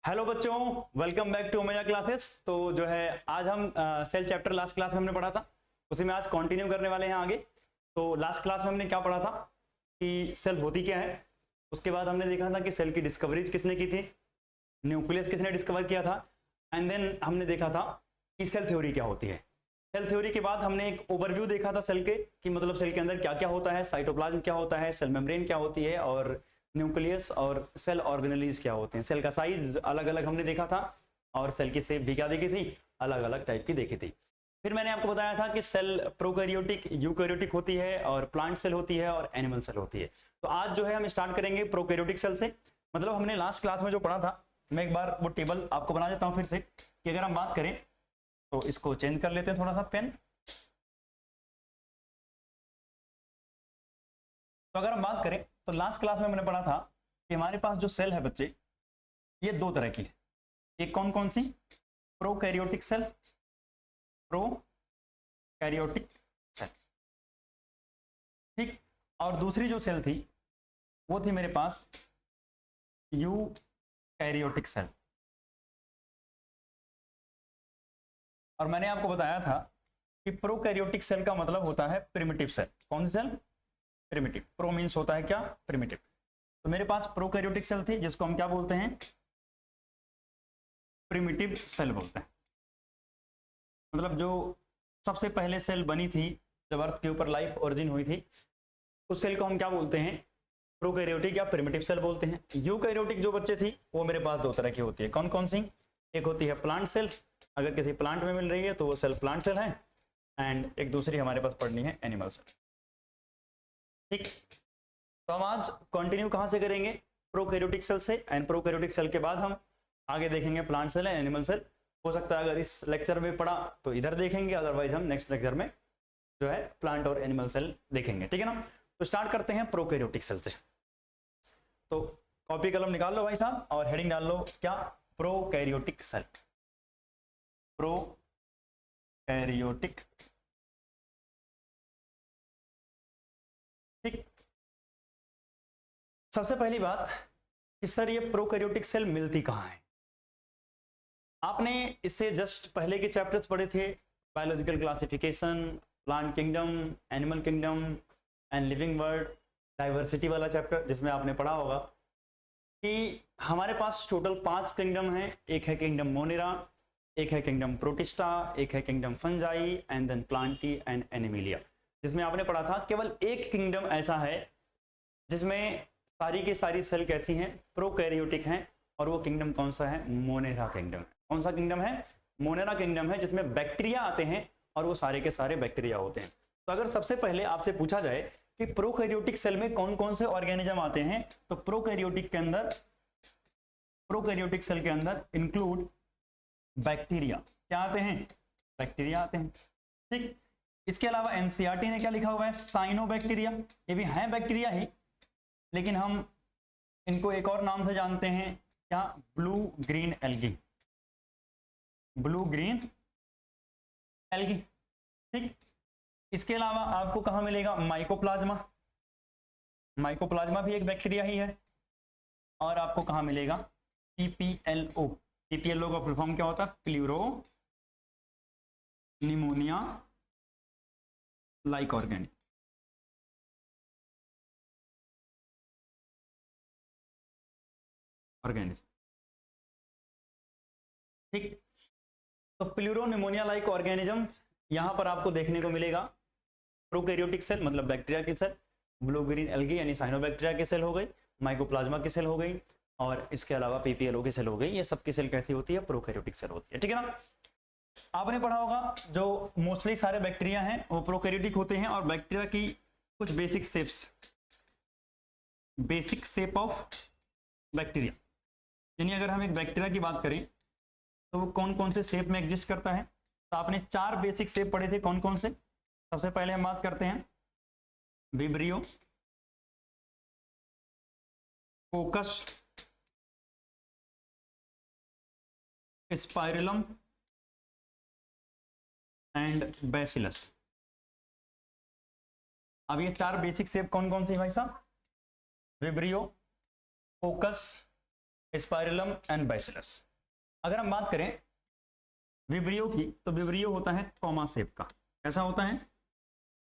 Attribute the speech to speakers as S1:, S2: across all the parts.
S1: Hello बच्चों, welcome back to Omega classes. तो जो है आज हम सेल चैप्टर लास्ट क्लास में हमने पढ़ा था, उसी में आज कंटिन्यू करने वाले हैं आगे। तो लास्ट क्लास में हमने क्या पढ़ा था कि सेल होती क्या है। उसके बाद हमने देखा था कि सेल की डिस्कवरीज किसने की थी, न्यूक्लियस किसने डिस्कवर किया था, एंड देन हमने देखा था कि सेल थ्योरी क्या होती है। सेल थ्योरी के बाद हमने एक ओवरव्यू देखा था सेल के, कि मतलब सेल के अंदर क्या क्या होता है, साइटोप्लाज्म क्या होता है, सेल मेम्ब्रेन क्या होती है, और न्यूक्लियस और सेल ऑर्गेनेलीज क्या होते हैं। सेल का साइज अलग अलग हमने देखा था, और सेल की शेप भी क्या देखी थी, अलग अलग टाइप की देखी थी। फिर मैंने आपको बताया था कि सेल प्रोकैरियोटिक, यूकैरियोटिक होती है, और प्लांट सेल होती है, और एनिमल सेल होती है। तो आज जो है हम स्टार्ट करेंगे प्रोकैरियोटिक सेल से। मतलब हमने लास्ट क्लास में जो पढ़ा था, मैं एक बार वो टेबल आपको बना देता हूँ फिर से, कि अगर हम बात करें तो इसको चेंज कर लेते हैं थोड़ा सा पेन। तो अगर हम बात करें तो लास्ट क्लास में हमने पढ़ा था कि हमारे पास जो सेल है बच्चे, ये दो तरह की है। एक कौन कौन सी, प्रोकैरियोटिक सेल, प्रोकैरियोटिक सेल, ठीक। और दूसरी जो सेल थी वो थी मेरे पास यूकैरियोटिक सेल। और मैंने आपको बताया था कि प्रोकैरियोटिक सेल का मतलब होता है प्रिमिटिव सेल। कौन सी सेल, प्रिमिटिव। प्रो मीन्स होता है क्या, प्रिमिटिव। तो मेरे पास प्रोकैरियोटिक सेल थी जिसको हम क्या बोलते हैं, प्रिमिटिव सेल बोलते हैं। मतलब जो सबसे पहले सेल बनी थी, जब अर्थ के ऊपर लाइफ ओरिजिन हुई थी, उस सेल को हम क्या बोलते हैं, प्रोकैरियोटिक या प्रिमिटिव सेल बोलते हैं। यूकैरियोटिक जो बच्चे थी वो मेरे पास दो तरह की होती है। कौन कौन सी, एक होती है प्लांट सेल, अगर किसी प्लांट में मिल रही है तो वो सेल प्लांट सेल है, एंड एक दूसरी हमारे पास पढ़नी है एनिमल सेल, ठीक। तो हम आज कंटिन्यू कहां से करेंगे, प्रोकैरियोटिक सेल से, एंड प्रोकैरियोटिक सेल के बाद हम आगे देखेंगे plant cell and animal cell. हो सकता है अगर इस लेक्चर में पढ़ा तो इधर देखेंगे, अदरवाइज हम नेक्स्ट लेक्चर में जो है प्लांट और एनिमल सेल देखेंगे, ठीक है ना। तो स्टार्ट करते हैं प्रोकैरियोटिक सेल से। तो कॉपी कलम निकाल लो भाई साहब, और हेडिंग डाल लो क्या, प्रोकैरियोटिक सेल, प्रोकैरियोटिक, ठीक। सबसे पहली बात कि सर ये प्रोकैरियोटिक सेल मिलती कहाँ है। आपने इससे जस्ट पहले के चैप्टर्स पढ़े थे, biological classification, plant kingdom, animal kingdom and living world, diversity वाला चैप्टर, जिसमें आपने पढ़ा होगा कि हमारे पास टोटल 5 किंगडम है। एक है किंगडम मोनेरा, एक है किंगडम प्रोटिस्टा, एक है kingdom Fungi, and then Plantae and Animalia. जिसमें आपने पढ़ा था केवल एक किंगडम ऐसा है जिसमें सारी की सारी सेल कैसी हैं, प्रोकैरियोटिक हैं, और वो किंगडम कौन सा है, मोनेरा किंगडम। कौन सा किंगडम है, मोनेरा किंगडम है, जिसमें बैक्टीरिया आते हैं और वो सारे के सारे बैक्टीरिया होते हैं। तो अगर सबसे पहले आपसे पूछा जाए कि प्रोकैरियोटिक सेल में कौन कौन से ऑर्गेनिज्म आते हैं, तो प्रोकैरियोटिक के अंदर, प्रोकैरियोटिक सेल के अंदर इंक्लूड बैक्टीरिया। क्या आते हैं, बैक्टीरिया आते हैं, ठीक। इसके अलावा एनसीईआरटी ने क्या लिखा हुआ है, साइनोबैक्टीरिया। ये भी है बैक्टीरिया ही, लेकिन हम इनको एक और नाम से जानते हैं, क्या, blue green algae, blue green algae, ठीक। इसके अलावा आपको कहां मिलेगा, माइकोप्लाज्मा, माइकोप्लाज्मा भी एक बैक्टीरिया ही है। और आपको कहां मिलेगा, पीपीएलओ, पीपीएलओ का फुल फॉर्म क्या होता है, pleuro pneumonia like organic, organism, ठीक। तो प्लूरो निमोनिया लाइक ऑर्गेनिज्म यहां पर आपको देखने को मिलेगा। प्रोकैरियोटिक सेल मतलब बैक्टीरिया की सेल, ब्लू ग्रीन एल्गी यानी साइनोबैक्टीरिया की सेल हो गई, माइकोप्लाज्मा की सेल हो गई, और इसके अलावा पीपीएलओ की सेल हो गई। ये सबकी सेल कैसी होती है, प्रोकैरियोटिक सेल होती है, ठीक है ना। आपने पढ़ा होगा जो मोस्टली सारे बैक्टीरिया हैं वो प्रोकैरियोटिक होते हैं, और बैक्टीरिया की कुछ basic shapes, basic shape of bacteria, यानी अगर हम एक बैक्टीरिया की बात करें तो वो कौन कौन से शेप में एग्जिस्ट करता है। तो आपने 4 बेसिक शेप पढ़े थे, कौन कौन से। सबसे पहले हम बात करते हैं विब्रियो, कोकस, स्पाइरलम एंड बैसिलस। अब ये 4 बेसिक शेप कौन कौन सी भाई साहब, विब्रियो, कोकस, स्पाइरलम एंड बैसिलस। अगर हम बात करें विब्रियो की, तो विब्रियो होता है कॉमा शेप का। कैसा होता है?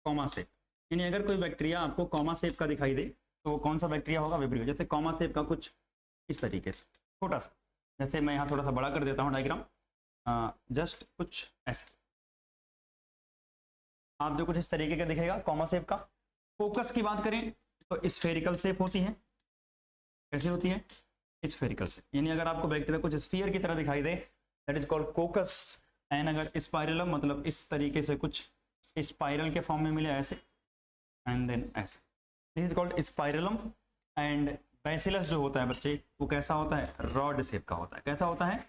S1: Comma shape. यानी अगर कोई बैक्टीरिया आपको कॉमा शेप का दिखाई दे तो वो कौन सा बैक्टीरिया होगा? विब्रियो। जैसे कॉमा शेप का कुछ इस तरीके से छोटा सा, जैसे मैं यहाँ थोड़ा सा बड़ा कर देता हूँ डायग्राम, जस्ट कुछ ऐसे आप जो कुछ इस तरीके का दिखेगा कॉमा शेप का। फोकस की बात करें तो स्फेरिकल शेप होती है। कैसी होती है? Spherical shape. यानी अगर आपको बैक्टीरिया कुछ स्फीयर की तरह दिखाई दे, that is called coccus. And अगर स्पाइरलम मतलब इस तरीके से कुछ स्पाइरल के फॉर्म में मिले ऐसे, एंड देन ऐसे, this is called spirillum. And bacillus जो होता है बच्चे, वो कैसा होता है? रॉड शेप का होता है। कैसा होता है?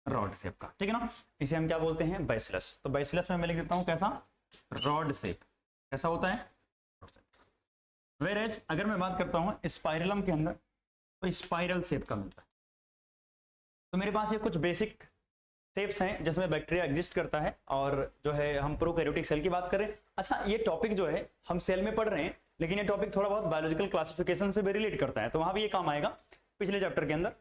S1: रॉड शेप का, ठीक है ना। इसे हम क्या बोलते हैं? बैसिलस। तो बैसिलस में मैं लिख देता हूँ कैसा? Rod shape. कैसा होता है? वेयरएज अगर मैं बात करता हूँ स्पाइरलम के अंदर, तो स्पाइरल शेप का मिलता है। तो मेरे पास ये कुछ बेसिक शेप्स हैं जिसमें बैक्टीरिया एग्जिस्ट करता है, और जो है हम प्रोकैरियोटिक सेल की बात करें। अच्छा, ये टॉपिक जो है हम सेल में पढ़ रहे हैं, लेकिन ये टॉपिक थोड़ा बहुत बायोलॉजिकल क्लासिफिकेशन से भी रिलेट करता है, तो वहां भी ये काम आएगा पिछले चैप्टर के अंदर।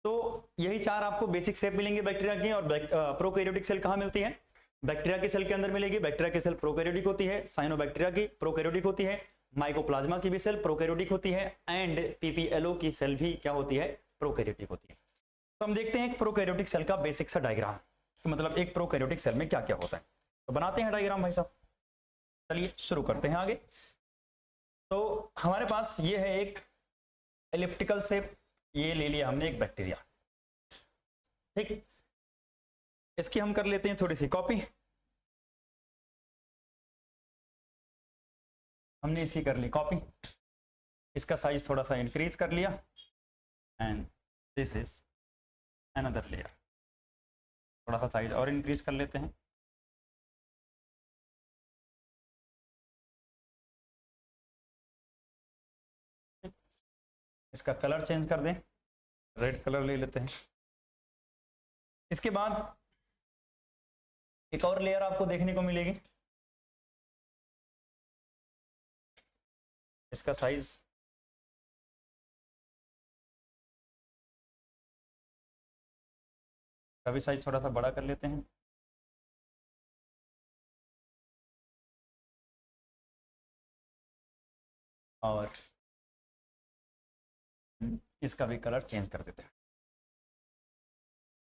S1: तो यही चार आपको बेसिक शेप मिलेंगे बैक्टीरिया की। और प्रोकैरियोटिक सेल कहाँ मिलती है? बैक्टीरिया के सेल के अंदर मिलेगी। बैक्टीरिया की सेल प्रोकैरियोटिक होती है, साइनोबैक्टीरिया की प्रोकैरियोटिक होती है, माइकोप्लाज्मा की भी सेल प्रोकैरियोटिक होती है, एंड पीपीएलओ की सेल भी क्या होती है? प्रोकैरियोटिक होती है। तो हम देखते हैं एक प्रोकैरियोटिक सेल का बेसिक सा डायग्राम, तो मतलब एक प्रोकैरियोटिक सेल में क्या क्या होता है। तो बनाते हैं डायग्राम भाई साहब। चलिए शुरू करते हैं आगे। तो हमारे पास ये है एक एलिप्टिकल शेप, ये ले लिया हमने एक बैक्टीरिया, ठीक। इसकी हम कर लेते हैं थोड़ी सी कॉपी। हमने इसी कर ली कॉपी, इसका साइज थोड़ा सा इंक्रीज कर लिया, and this is another layer. थोड़ा सा साइज और इंक्रीज कर लेते हैं। इसका कलर चेंज कर दें, रेड कलर ले लेते हैं। इसके बाद एक और लेयर आपको देखने को मिलेगी, इसका साइज का भी साइज थोड़ा सा बड़ा कर लेते हैं। और इसका भी कलर चेंज कर देते हैं।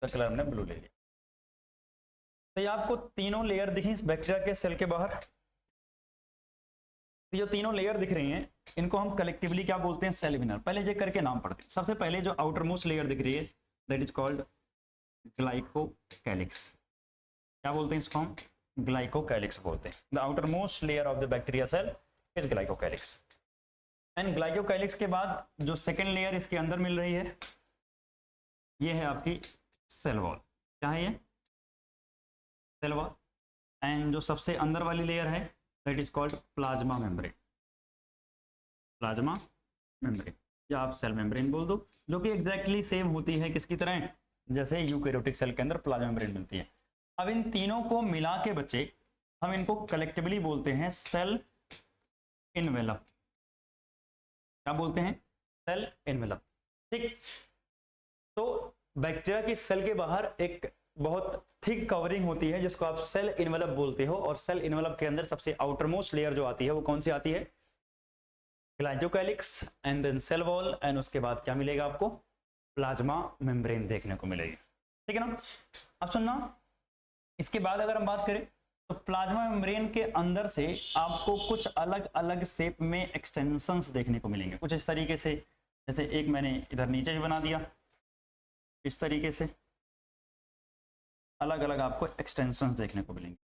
S1: तो कलर हमने ब्लू ले लिया। तो ये आपको तीनों लेयर दिखी इस बैक्टीरिया के सेल के बाहर। तो ये तीनों लेयर दिख रही हैं, इनको हम कलेक्टिवली क्या बोलते हैं? सेल विनर। पहले ये करके नाम पढ़ते हैं। सबसे पहले जो आउटर मोस्ट लेयर दिख रही है, दैट इज कॉल्ड ग्लाइकोकैलिक्स। क्या बोलते हैं इसको हम? ग्लाइकोकैलिक्स बोलते हैं। The outer most layer of the bacteria cell is glycocalyx. And glycocalyx के बाद जो सेकेंड लेयर इसके अंदर मिल रही है, ये है आपकी सेल वॉल। क्या है ये? Cell wall. एंड जो सबसे अंदर वाली लेयर है, that is called plasma membrane. Plasma membrane या आप सेल मेम्ब्रेन बोल दो, जो कि एग्जैक्टली सेम होती है किसकी तरह? जैसे यूकैरियोटिक सेल के अंदर प्लाज्मा मेम्ब्रेन मिलती है। अब इन तीनों को मिला के बच्चे हम इनको कलेक्टिवली बोलते हैं सेल इनवेलप। क्या बोलते हैं? सेल इनवेलप, ठीक। तो बैक्टीरिया की सेल के बाहर एक बहुत थिक कवरिंग होती है जिसको आप सेल इनवेलप बोलते हो, और सेल इनवेलप के अंदर सबसे आउटर मोस्ट लेयर जो आती है वो कौन सी आती है? Glycocalyx, and then cell wall, and उसके बाद क्या मिलेगा आपको? प्लाज्मा मेम्ब्रेन देखने को मिलेगी, ठीक है ना। अब सुनना, इसके बाद अगर हम बात करें तो प्लाज्मा मेम्ब्रेन के अंदर से आपको कुछ अलग अलग शेप में एक्सटेंशंस देखने को मिलेंगे, कुछ इस तरीके से। जैसे एक मैंने इधर नीचे भी बना दिया, इस तरीके से अलग अलग आपको एक्सटेंशंस देखने को मिलेंगे।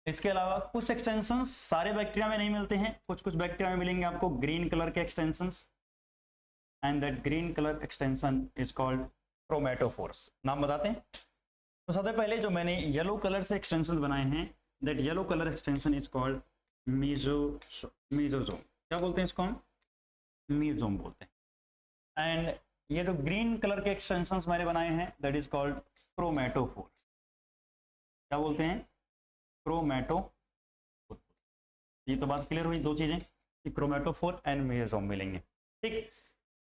S1: इसके अलावा कुछ एक्सटेंशंस सारे बैक्टीरिया में नहीं मिलते हैं, कुछ कुछ बैक्टीरिया में मिलेंगे आपको ग्रीन कलर के extensions, and that green colour extension is called chromatophores. नाम बताते हैं। तो सबसे पहले जो मैंने येलो कलर से एक्सटेंशन बनाए हैं, that yellow colour extension is called mesosome. क्या बोलते हैं इसको हम? मीजोम बोलते हैं। एंड ये जो ग्रीन कलर के एक्सटेंशंस मैंने बनाए हैं, दैट इज कॉल्ड क्रोमेटोफोर। क्या बोलते हैं? क्रोमेटोफोर। ये तो बात क्लियर हुई, दो चीजें कि क्रोमेटोफोर एंड मीजोजोम मिलेंगे, ठीक।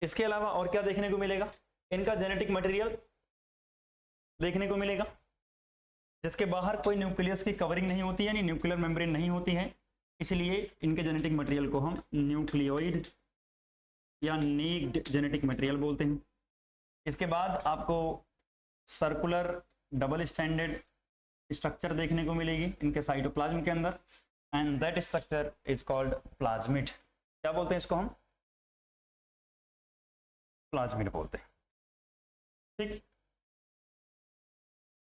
S1: इसके अलावा और क्या देखने को मिलेगा? इनका जेनेटिक मटेरियल देखने को मिलेगा जिसके बाहर कोई न्यूक्लियस की कवरिंग नहीं होती है, यानी न्यूक्लियर मेम्ब्रेन नहीं होती है, इसलिए इनके जेनेटिक मटेरियल को हम न्यूक्लियोइड या नेक्ड जेनेटिक मटेरियल बोलते हैं। इसके बाद आपको सर्कुलर डबल स्टैंडर्ड स्ट्रक्चर देखने को मिलेगी इनके साइटोप्लाज्म के अंदर, and that structure is called plasmid. क्या बोलते हैं इसको हम? प्लाज्मिड बोलते हैं। ठीक,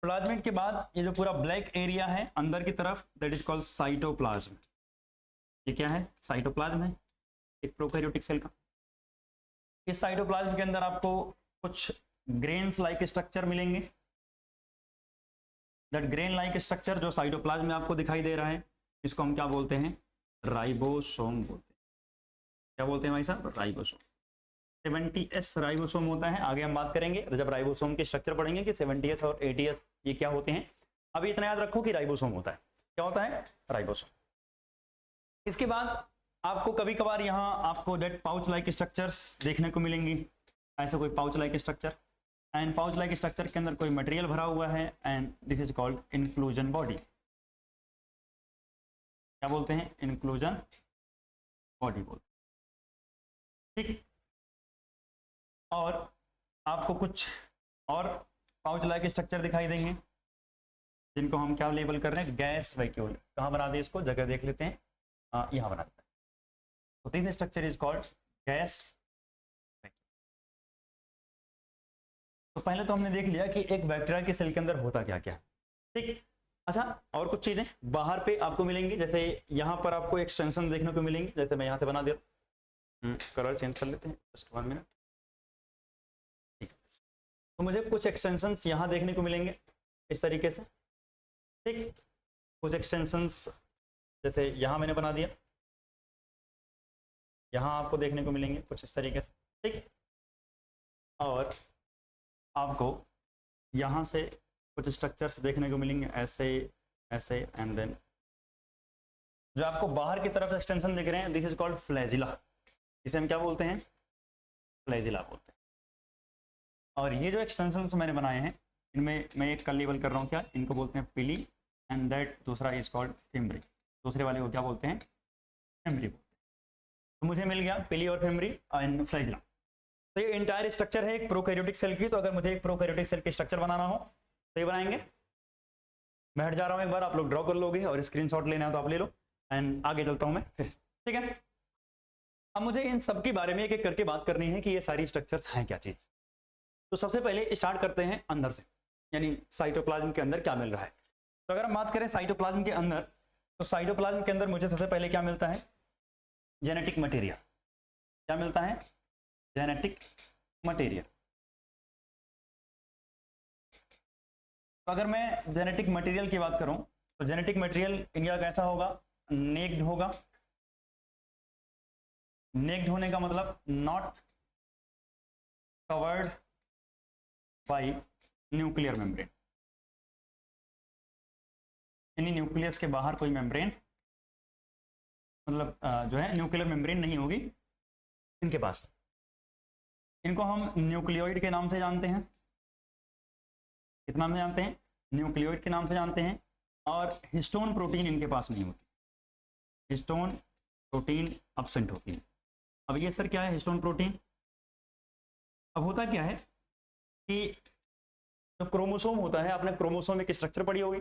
S1: प्लाज्मिड के बाद ये जो पूरा ब्लैक एरिया है अंदर की तरफ, दैट इज कॉल्ड साइटोप्लाज्म। ये क्या है? साइटोप्लाज्म है एक प्रोकैरियोटिक सेल का। इस साइटोप्लाज्म के अंदर आपको कुछ ग्रेन्स लाइक स्ट्रक्चर मिलेंगे। दैट ग्रेन लाइक स्ट्रक्चर जो साइटोप्लाज्म में आपको दिखाई दे रहा है, इसको हम क्या बोलते हैं? राइबोसोम बोलते हैं। क्या बोलते हैं भाई साहब? राइबोसोम। 70S राइबोसोम होता है। आगे हम बात करेंगे जब राइबोसोम के स्ट्रक्चर पढ़ेंगे कि 70S और 80S ये क्या होते हैं। अभी इतना याद रखो कि राइबोसोम होता है। क्या होता है? राइबोसोम। इसके बाद आपको कभी कभार यहाँ आपको डेट पाउच लाइक स्ट्रक्चर्स देखने को मिलेंगी, ऐसे कोई pouch like structure, and pouch like structure के अंदर कोई मटेरियल भरा हुआ है, and this is called inclusion body. क्या बोलते हैं? इंक्लूजन बॉडी बोलते हैं। ठीक, और आपको कुछ और पाउच लाइक स्ट्रक्चर दिखाई देंगे जिनको हम क्या लेबल कर रहे हैं? Gas vacuole. कहाँ बना दे इसको? जगह देख लेते हैं, यहाँ बना देते हैं। तो this structure is called gas vacuole. तो पहले तो हमने देख लिया कि एक बैक्टीरिया के सेल के अंदर होता क्या क्या। ठीक, अच्छा और कुछ चीजें बाहर पे आपको मिलेंगी, जैसे यहाँ पर आपको एक्सटेंशन देखने को मिलेंगी, जैसे मैं यहाँ से बना दिया, कलर चेंज कर लेते हैं, जस्ट 1 मिनट। ठीक, तो मुझे कुछ एक्सटेंशंस यहाँ देखने को मिलेंगे इस तरीके से। ठीक, कुछ एक्सटेंशंस जैसे यहाँ मैंने बना दिया, यहाँ आपको देखने को मिलेंगे कुछ इस तरीके से। ठीक, और आपको यहाँ से कुछ स्ट्रक्चर्स देखने को मिलेंगे ऐसे ऐसे, एंड देन जो आपको बाहर की तरफ एक्सटेंशन दिख रहे हैं, दिस इज कॉल्ड फ्लैजिला। इसे हम क्या बोलते हैं? फ्लैजिला बोलते हैं। और ये जो एक्सटेंशंस मैंने बनाए हैं इनमें मैं एक का लेबल कर रहा हूँ, क्या इनको बोलते हैं? पिली, एंड दैट दूसरा इज कॉल्ड फिम्ब्री। दूसरे वाले को क्या बोलते हैं? फिम्ब्री बोलते हैं। तो मुझे मिल गया पिली और फिम्ब्री एंड फ्लैजिला। तो ये इंटायर स्ट्रक्चर है एक प्रोकैरियोटिक सेल की। तो अगर मुझे एक प्रोकैरियोटिक सेल की स्ट्रक्चर बनाना हो तो ये बनाएंगे। मैं हट जा रहा हूँ, एक बार आप लोग ड्रॉ कर लोगे, और स्क्रीनशॉट लेना है तो आप ले लो, एंड आगे चलता हूँ मैं फिर। ठीक है, अब मुझे इन सब के बारे में एक एक करके बात करनी है कि ये सारी स्ट्रक्चर्स हैं क्या चीज़। तो सबसे पहले स्टार्ट करते हैं अंदर से, यानी साइटोप्लाज्म के अंदर क्या मिल रहा है। तो अगर हम बात करें साइटोप्लाज्म के अंदर, तो साइटोप्लाज्म के अंदर मुझे सबसे पहले क्या मिलता है? Genetic material. क्या मिलता है? Genetic material. तो अगर मैं जेनेटिक मटेरियल की बात करूं तो जेनेटिक मटेरियल इनका कैसा होगा? नेक्ड होगा। नेक्ड होने का मतलब not covered by nuclear membrane, यानी न्यूक्लियस के बाहर कोई मेम्ब्रेन, मतलब जो है न्यूक्लियर मेम्ब्रेन नहीं होगी इनके पास। इनको हम न्यूक्लियोइड के नाम से जानते हैं। किस नाम से जानते हैं? न्यूक्लियोइड के नाम से जानते हैं। और हिस्टोन प्रोटीन इनके पास नहीं होती, हिस्टोन प्रोटीन एब्सेंट होती है। अब ये सर क्या है हिस्टोन प्रोटीन? अब होता क्या है कि जो क्रोमोसोम होता है, आपने क्रोमोसोम एक स्ट्रक्चर पढ़ी होगी।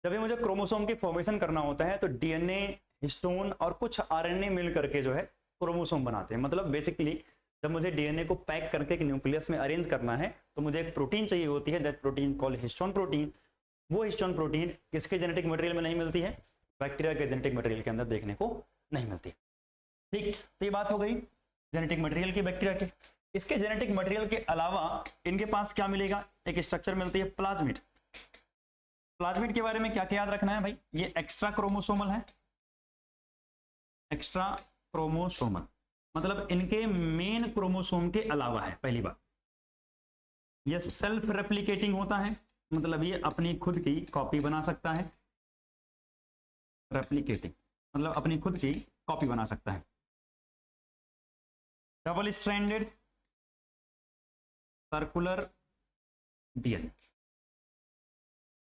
S1: जब भी मुझे क्रोमोसोम की फॉर्मेशन करना होता है तो डीएनए, हिस्टोन और कुछ आरएनए मिल करके जो है क्रोमोसोम बनाते हैं। मतलब बेसिकली जब मुझे डीएनए को पैक करके एक न्यूक्लियस में अरेंज करना है तो मुझे एक प्रोटीन चाहिए होती है, that protein called histone protein. वो हिस्टोन प्रोटीन किसके जेनेटिक मटेरियल में नहीं मिलती है? बैक्टीरिया के जेनेटिक मटेरियल के अंदर देखने को नहीं मिलती। ठीक, तो ये बात हो गई जेनेटिक मटेरियल की बैक्टीरिया के। इसके जेनेटिक मटेरियल के अलावा इनके पास क्या मिलेगा? एक स्ट्रक्चर मिलती है प्लाज्मिड। प्लाज्मिड के बारे में क्या क्या याद रखना है भाई? ये एक्स्ट्रा क्रोमोसोमल है। एक्स्ट्रा क्रोमोसोमल मतलब इनके मेन क्रोमोसोम के अलावा है। पहली बात, ये सेल्फ रेप्लिकेटिंग होता है, मतलब ये अपनी खुद की कॉपी बना सकता है। रेप्लिकेटिंग मतलब अपनी खुद की कॉपी बना सकता है। Double stranded circular DNA.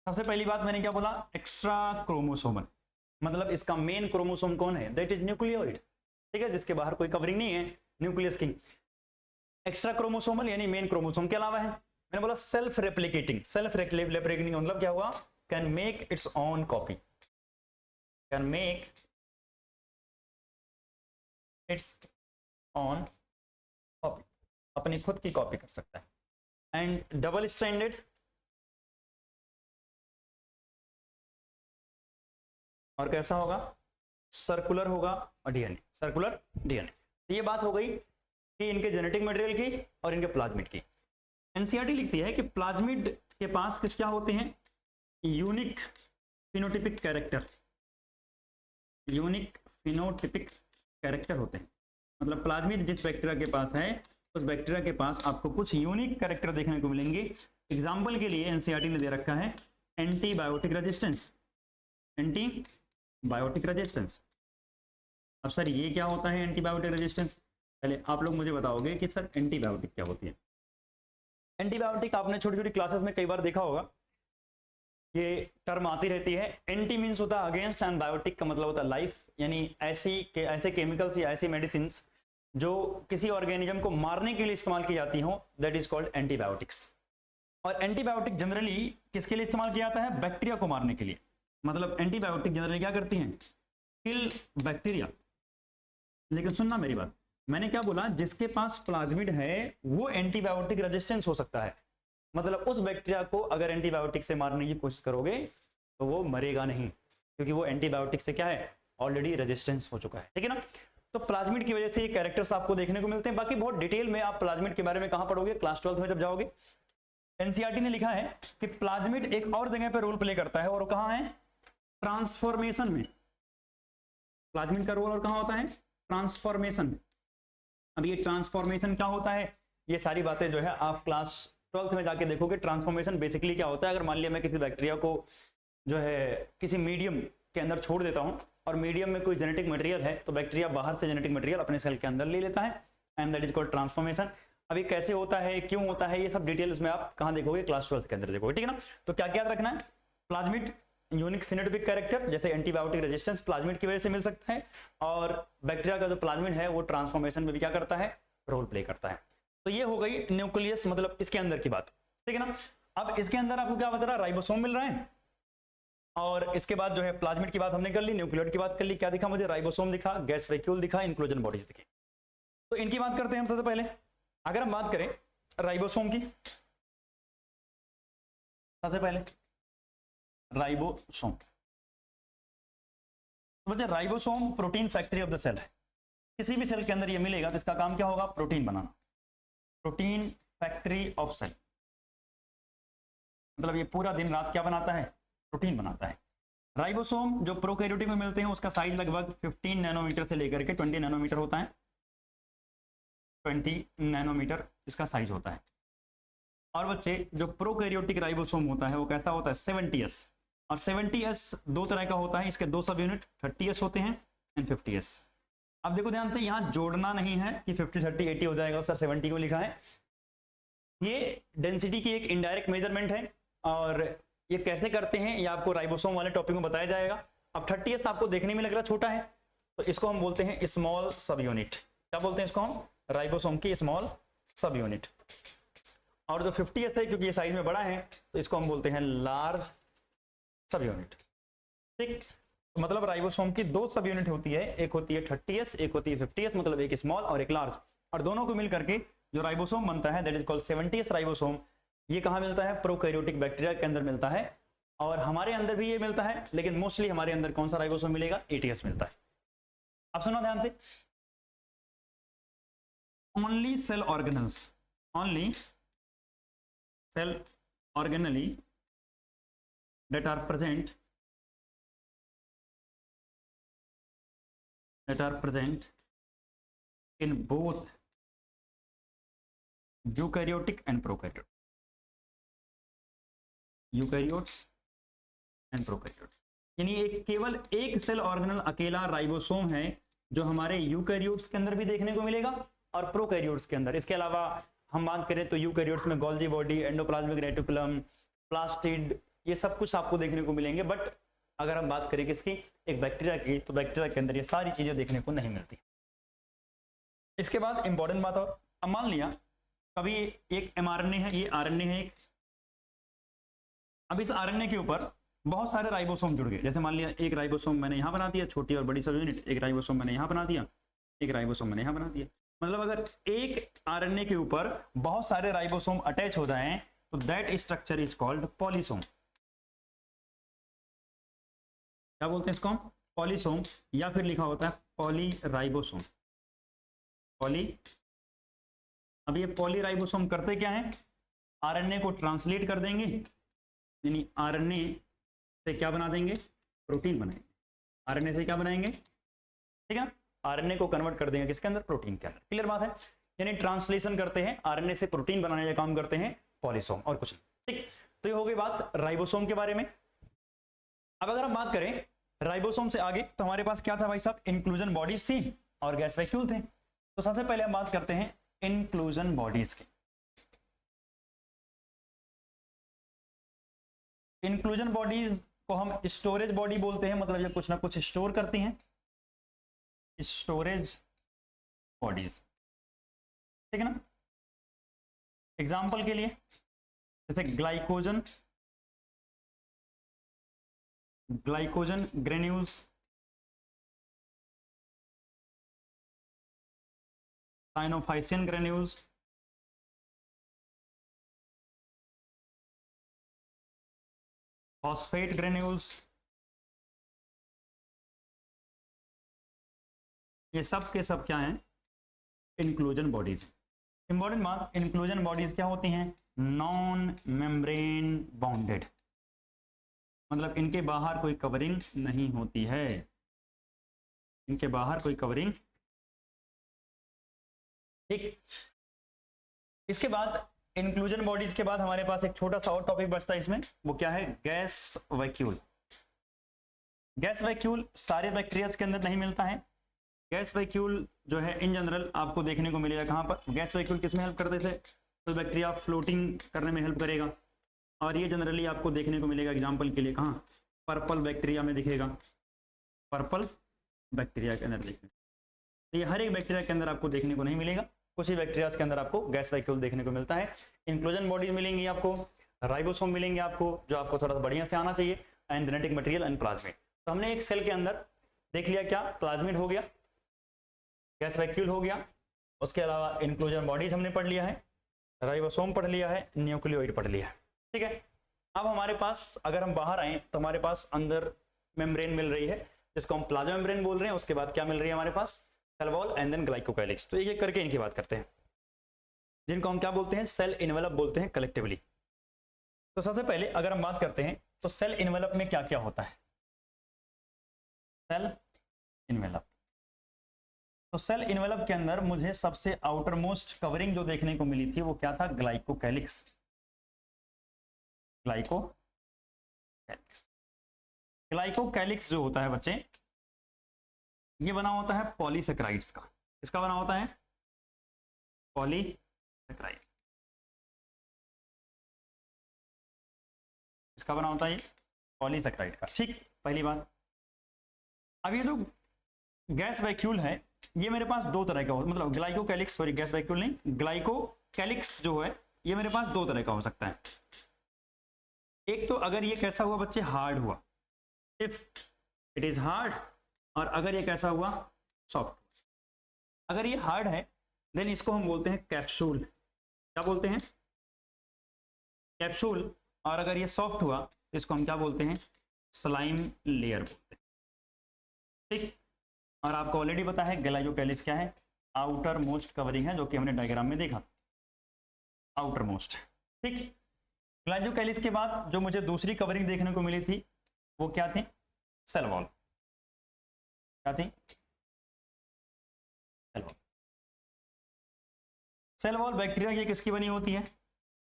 S1: सबसे पहली बात मैंने क्या बोला, एक्स्ट्रा क्रोमोसोमल, मतलब इसका मेन क्रोमोसोम कौन है, दैट इज न्यूक्लियोइड, ठीक है, जिसके बाहर कोई कवरिंग नहीं है, न्यूक्लियस की। एक्स्ट्रा क्रोमोसोमल यानी मेन क्रोमोसोम के अलावा है। मैंने बोला सेल्फ रेप्लिकेटिंग, सेल्फ रेप्लिकेटिंग मतलब क्या हुआ, can make its own copy, can make its own copy, अपनी खुद की कॉपी कर सकता है। एंड डबल स्ट्रैंडेड, और कैसा होगा, सर्कुलर होगा, और डीएनए, सर्कुलर डीएनए। तो ये बात हो गई कि इनके जेनेटिक मटेरियल की और इनके प्लाज्मिड की। एनसीईआरटी लिखती है कि प्लाज्मिड के पास कुछ क्या होते हैं, unique phenotypic character, unique phenotypic character होते हैं। मतलब प्लाज्मिड जिस बैक्टीरिया के पास है, उस बैक्टीरिया के पास आपको कुछ यूनिक कैरेक्टर देखने को मिलेंगे। एग्जाम्पल के लिए एनसीईआरटी ने दे रखा है एंटीबायोटिक रेजिस्टेंस, एंटीबायोटिक रेजिस्टेंस। अब सर ये क्या होता है एंटीबायोटिक रेजिस्टेंस, पहले आप लोग मुझे बताओगे कि सर एंटीबायोटिक क्या होती है। एंटीबायोटिक आपने छोटी छोटी क्लासेस में कई बार देखा होगा, ये टर्म आती रहती है। एंटी मीन्स होता है अगेंस्ट, एंड बायोटिक का मतलब होता है लाइफ, यानी ऐसे केमिकल्स या ऐसी मेडिसिन जो किसी ऑर्गेनिज्म को मारने के लिए इस्तेमाल की जाती हो, दैट इज कॉल्ड एंटीबायोटिक्स। और एंटीबायोटिक जनरली किसके लिए इस्तेमाल किया जाता है, बैक्टीरिया को मारने के लिए। मतलब एंटीबायोटिक जनरली क्या करती हैं, किल बैक्टीरिया। लेकिन सुनना मेरी बात, मैंने क्या बोला, जिसके पास प्लाज्मिड है वो एंटीबायोटिक रेजिस्टेंस हो सकता है। मतलब उस बैक्टीरिया को अगर एंटीबायोटिक से मारने की कोशिश करोगे तो वो मरेगा नहीं, क्योंकि वो एंटीबायोटिक से क्या है, ऑलरेडी रेजिस्टेंस हो चुका है, ठीक है ना। तो प्लाज्मिड की वजह से ये कैरेक्टर्स आपको देखने को मिलते हैं। बाकी बहुत डिटेल में आप प्लाज्मिड के बारे में कहां पढ़ोगे, क्लास 12 में जब जाओगे। एनसीईआरटी ने लिखा है कि प्लाज्मिड एक और जगह पर रोल प्ले करता है, और कहां है, ट्रांसफॉर्मेशन में। प्लाज्मिड का रोल और कहां होता है, ट्रांसफॉर्मेशन में। अब ये ट्रांसफॉर्मेशन क्या होता है, ये सारी बातें जो है आप क्लास 12th में जाके देखोगे। ट्रांसफॉर्मेशन बेसिकली क्या होता है, अगर मान लिया मैं किसी बैक्टीरिया को जो है किसी मीडियम के अंदर छोड़ देता हूं, और मीडियम में कोई जेनेटिक मटेरियल है, तो बैक्टीरिया बाहर से जेनेटिक मटेरियल अपने सेल के अंदर ले लेता है, and that is called transformation. अभी कैसे होता है, क्यों होता है, ये सब डिटेल्स में आप कहां देखोगे, क्लास 12th के अंदर देखोगे, ठीक है ना। तो क्या क्या रखना है, प्लाज्मिड यूनिक फिनोटाइपिक कैरेक्टर, जैसे एंटीबायोटिक रेजिस्टेंस प्लाज्मिड की वजह से मिल सकता है, और बैक्टीरिया का जो प्लाज्मिड है वो ट्रांसफॉर्मेशन में भी क्या करता है, रोल प्ले करता है। तो ये हो गई न्यूक्लियस, मतलब इसके अंदर की बात, ठीक है ना। अब इसके अंदर आपको क्या बता रहा, राइबोसोम मिल रहा है, और इसके बाद जो है प्लाज्मिड की बात हमने कर ली, न्यूक्लियोइड की बात कर ली। क्या दिखा मुझे, राइबोसोम दिखा, गैस वैक्यूल दिखा, इंक्लूजन बॉडीज दिखे। तो इनकी बात करते हैं हम सबसे पहले। अगर हम बात करें राइबोसोम की, सबसे पहले राइबोसोम, तो बच्चे ribosome protein factory of the cell है। किसी भी सेल के अंदर ये मिलेगा तो इसका काम क्या होगा, प्रोटीन बनाना, प्रोटीन फैक्ट्री ऑफ सेल। मतलब ये पूरा दिन रात क्या बनाता है, प्रोटीन बनाता है। राइबोसोम जो प्रोकैरियोटिक में मिलते हैं उसका साइज लगभग 15 नैनोमीटर से लेकर के 20 नैनोमीटर होता है, 20 नैनोमीटर इसका साइज होता है। और बच्चे जो प्रोकैरियोटिक राइबोसोम होता है वो कैसा होता है, 70S। और 70S दो तरह का होता है, इसके दो सब यूनिट 30S होते हैं एंड 50S। अब देखो ध्यान से, यहाँ जोड़ना नहीं है कि 50 30 80 हो जाएगा, सर 70 को लिखा है। ये डेंसिटी की एक इनडायरेक्ट मेजरमेंट है, और ये कैसे करते हैं ये आपको राइबोसोम वाले टॉपिक में बताया जाएगा। अब 30S आपको देखने में लग रहा छोटा है, तो इसको हम बोलते हैं स्मॉल सब यूनिट। क्या बोलते हैं इसको हम, राइबोसोम की स्मॉल सब यूनिट। और जो 50S है, क्योंकि ये साइज में बड़ा है, तो इसको हम बोलते हैं लार्ज सब यूनिट, ठीक। तो मतलब राइबोसोम की दो सब यूनिट होती है, एक होती है 30S, एक होती है 50S, मतलब एक स्मॉल और एक लार्ज, और दोनों को मिल करके जो राइबोसोम बनता है that is called 70S ribosome. ये कहाँ मिलता है, प्रोकैरियोटिक बैक्टीरिया के अंदर मिलता है, और हमारे अंदर भी ये मिलता है, लेकिन मोस्टली हमारे अंदर कौन सा राइबोसोम मिलेगा, 80S मिलता है। अब सुनो ध्यान से, only cell organelles, only cell organelle that are present in both eukaryotic and prokaryote, eukaryotes and prokaryotes. यानी एक केवल एक सेल ऑर्गेनल अकेला राइबोसोम है, जो हमारे यूकैरियोट्स के अंदर भी देखने को मिलेगा और प्रोकैरियोट्स के अंदर। इसके अलावा हम बात करें तो यूकैरियोट्स में Golgi body, endoplasmic reticulum, plastid, ये सब कुछ आपको देखने को मिलेंगे। बट अगर हम बात करें किसकी, एक बैक्टीरिया की, तो बैक्टीरिया के अंदर ये सारी चीजें देखने को नहीं मिलती। इसके बाद इंपॉर्टेंट बात, और अब मान लिया कभी एक mRNA है, ये RNA है एक, अब इस RNA के ऊपर बहुत सारे राइबोसोम जुड़ गए। जैसे मान लिया एक राइबोसोम मैंने यहाँ बना दिया, छोटी और बड़ी सब यूनिट, एक राइबोसोम मैंने यहाँ बना दिया, एक राइबोसोम मैंने यहाँ बना दिया। मतलब अगर एक RNA के ऊपर बहुत सारे राइबोसोम अटैच हो जाएं तो that structure is called polysome. क्या बोलते हैं इसको हम, पॉलीसोम, या फिर लिखा होता है पॉलीराइबोसोम। पॉली, अब ये पॉलीराइबोसोम करते क्या है, RNA को ट्रांसलेट कर देंगे, यानी RNA से क्या बना देंगे, प्रोटीन बनाएंगे। RNA से क्या बनाएंगे, ठीक है, RNA को कन्वर्ट कर देंगे किसके अंदर, प्रोटीन के अंदर। क्लियर बात है, यानी ट्रांसलेशन करते हैं, RNA से प्रोटीन बनाने का काम करते हैं पॉलीसोम, और कुछ नहीं। ठीक, तो ये हो गई बात राइबोसोम के बारे में। अब अगर हम बात करें राइबोसोम से आगे, तो हमारे पास क्या था भाई साहब, इंक्लूजन बॉडीज थी और गैस वैक्यूल थे। तो सबसे पहले हम बात करते हैं इंक्लूजन बॉडीज की। इंक्लूजन बॉडीज को हम स्टोरेज बॉडी बोलते हैं, मतलब ये कुछ ना कुछ स्टोर करती हैं, स्टोरेज बॉडीज, ठीक है ना। एग्जाम्पल के लिए जैसे glycogen, glycogen granules, cyanophycin granules, phosphate granules, ये सब के सब क्या हैं, इंक्लूजन बॉडीज। इंपॉर्टेंट बात, इंक्लूजन बॉडीज क्या होती हैं, नॉन मेम्ब्रेन बाउंडेड, मतलब इनके बाहर कोई कवरिंग नहीं होती है, इनके बाहर कोई कवरिंग। ठीक, इसके बाद इंक्लूजन बॉडीज के बाद हमारे पास एक छोटा सा और टॉपिक बचता है इसमें, वो क्या है, गैस वैक्यूल। गैस वैक्यूल सारे बैक्टीरियाज के अंदर नहीं मिलता है। गैस वैक्यूल जो है इन जनरल आपको देखने को मिलेगा कहाँ पर, गैस वैक्यूल किस में हेल्प करते थे, तो बैक्टीरिया फ्लोटिंग करने में हेल्प करेगा, और ये जनरली आपको देखने को मिलेगा एग्जांपल के लिए कहाँ, पर्पल बैक्टीरिया में दिखेगा, पर्पल बैक्टीरिया के अंदर देखने, तो ये हर एक बैक्टीरिया के अंदर आपको देखने को नहीं मिलेगा, कुछ ही बैक्टीरिया के अंदर आपको गैस वैक्यूल देखने को मिलता है। इंक्लूजन बॉडीज मिलेंगी आपको, राइबोसोम मिलेंगे आपको, जो आपको थोड़ा सा बढ़िया से आना चाहिए, and genetic material and plasmid. तो हमने एक सेल के अंदर देख लिया, क्या प्लाज्मिड हो गया, गैस वैक्यूल हो गया, उसके अलावा इंक्लूजन बॉडीज हमने पढ़ लिया है, राइबोसोम पढ़ लिया है, न्यूक्लियोइड पढ़ लिया है। ठीक है, अब हमारे पास अगर हम बाहर आए तो हमारे पास अंदर मेम्ब्रेन मिल रही है, जिसको हम प्लाज्मा मेम्ब्रेन बोल रहे हैं। उसके बाद क्या मिल रही है हमारे पास, सेल वॉल एंड देन ग्लाइकोकाइलिक्स। तो एक करके इनकी बात करते हैं, जिनको हम क्या बोलते हैं, सेल इनवेलप बोलते हैं कलेक्टिवली। तो सबसे पहले अगर हम बात करते हैं तो सेल इनवेलप में क्या क्या होता है, सेल इनवेलप, तो सेल इनवेलप के अंदर मुझे सबसे आउटर मोस्ट कवरिंग जो देखने को मिली थी वो क्या था, ग्लाइकोकाइलिक्स, ग्लाइकोकाइलिक्स। ग्लाइकोकाइलिक्स जो होता है बच्चे, ये बना होता है पॉलीसेक्राइड्स का। किसका बना होता है, पॉलीसेक्राइड, इसका बना होता है ये पॉलीसेक्राइड का। ठीक, पहली बात। अब ये जो गैस वैक्यूल है ये मेरे पास दो तरह का हो, मतलब ग्लाइकोकाइलिक्स, सॉरी गैस वैक्यूल नहीं, ग्लाइकोकाइलिक्स जो है ये मेरे पास दो तरह का हो सकता है। एक तो अगर ये कैसा हुआ बच्चे, हार्ड हुआ, इफ इट इज हार्ड, और अगर ये कैसा हुआ, सॉफ्ट। अगर ये हार्ड है देन इसको हम बोलते हैं कैप्सूल, क्या बोलते हैं, कैप्सूल। और अगर ये सॉफ्ट हुआ तो इसको हम क्या बोलते हैं, स्लाइम लेयर बोलते हैं। ठीक, और आपको ऑलरेडी पता है ग्लाइकोकाइलिक्स क्या है, आउटर मोस्ट कवरिंग है, जो कि हमने डायग्राम में देखा, आउटर मोस्ट। ठीक, ग्लाइकोकाइलिक्स के बाद जो मुझे दूसरी कवरिंग देखने को मिली थी वो क्या थी, सेल वॉल। क्या थी, cell wall. Cell wall bacteria की किसकी बनी होती है,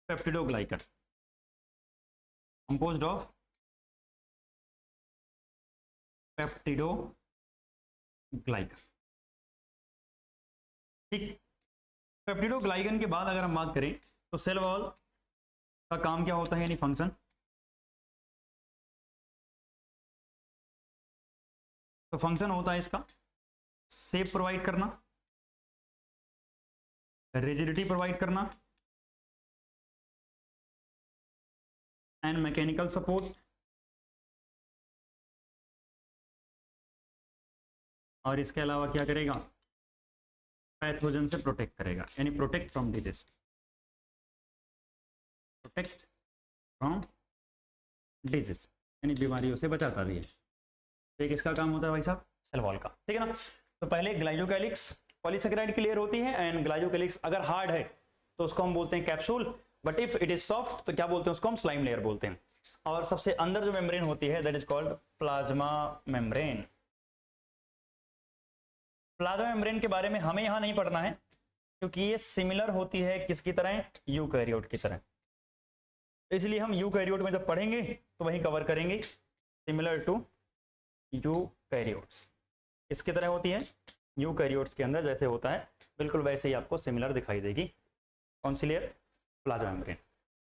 S1: पेप्टिडोग्लाइकन, कंपोज्ड ऑफ पेप्टिडोग्लाइकन। ठीक, पेप्टिडोग्लाइकन के बाद अगर हम बात करें तो सेल वॉल का काम क्या होता है, यानी फंक्शन। तो फंक्शन होता है इसका शेप प्रोवाइड करना, रिजिडिटी प्रोवाइड करना एंड मैकेनिकल सपोर्ट, और इसके अलावा क्या करेगा, पैथोजन से प्रोटेक्ट करेगा, यानी protect from disease, protect from disease यानी बीमारियों से बचाता भी है। एक इसका काम होता है भाई साहब सेल वॉल का, ठीक है ना। तो पहले ग्लाइकोकैलिक्स पॉलीसेकेराइड की लेयर होती है, एंड ग्लाइकोकैलिक्स अगर हार्ड है तो उसको हम बोलते हैं capsule, but if it is soft तो क्या बोलते हैं उसको, हम स्लाइम लेयर बोलते हैं। और सबसे अंदर जो मेम्ब्रेन होती है that is called plasma membrane. Plasma membrane के बारे में हमें यहाँ नहीं पढ़ना है, क्योंकि ये सिमिलर होती है किसकी तरह, यूकैरियोट की तरह। इसलिए हम यूकैरियोट में जब पढ़ेंगे तो वही कवर करेंगे, सिमिलर टू यूकैरियोट्स। किसकी तरह होती है, यूकैरियोट्स के अंदर जैसे होता है बिल्कुल वैसे ही आपको सिमिलर दिखाई देगी। कौन सी layer, plasma membrane.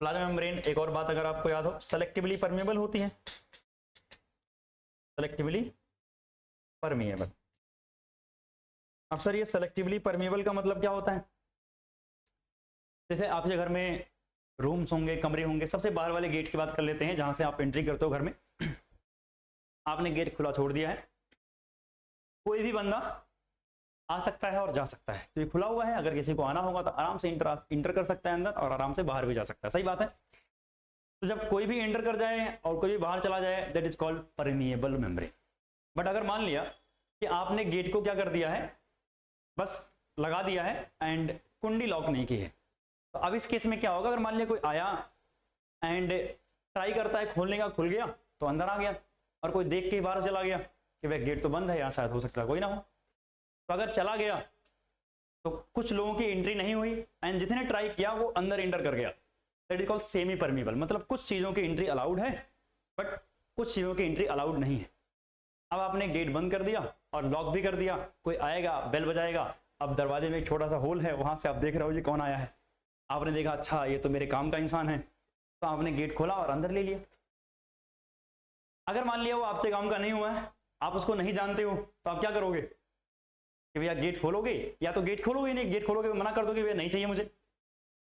S1: Plasma membrane एक और बात अगर आपको याद हो, सेलेक्टिवली परमेबल होती है, सेलेक्टिवली परमेबल। अब सर ये सेलेक्टिवली परमेबल का मतलब क्या होता है, जैसे आपके घर में रूम्स होंगे, कमरे होंगे, सबसे बाहर वाले गेट की बात कर लेते हैं जहां से आप एंट्री करते हो घर में। आपने गेट खुला छोड़ दिया है, कोई भी बंदा आ सकता है और जा सकता है, तो ये खुला हुआ है, अगर किसी को आना होगा तो आराम से इंटर कर सकता है अंदर, और आराम से बाहर भी जा सकता है, सही बात है। तो जब कोई भी एंटर कर जाए और कोई भी बाहर चला जाए that is called permeable membrane. But अगर मान लिया कि आपने गेट को क्या कर दिया है, बस लगा दिया है एंड कुंडी लॉक नहीं की है, तो अब इस केस में क्या होगा, अगर मान लिया कोई आया एंड ट्राई करता है खोलने का, खुल गया तो अंदर आ गया, और कोई देख के ही बाहर चला गया कि वह गेट तो बंद है, यहाँ शायद हो सकता है कोई ना हो, तो अगर चला गया तो कुछ लोगों की एंट्री नहीं हुई, एंड जिसने ट्राई किया वो अंदर एंटर कर गया, that is called semi permeable. मतलब कुछ चीजों की एंट्री अलाउड है बट कुछ चीजों की एंट्री अलाउड नहीं है। अब आपने गेट बंद कर दिया और लॉक भी कर दिया, कोई आएगा बेल बजाएगा, अब दरवाजे में एक छोटा सा होल है, वहां से आप देख रहे हो ये कौन आया है, आपने देखा अच्छा ये तो मेरे काम का इंसान है, तो आपने गेट खोला और अंदर ले लिया। अगर मान लिया वो आपसे काम का नहीं हुआ है, आप उसको नहीं जानते हो, तो आप क्या करोगे कि भैया गेट खोलोगे, या तो गेट खोलोगे नहीं, गेट खोलोगे मना कर दोगे भैया नहीं चाहिए मुझे,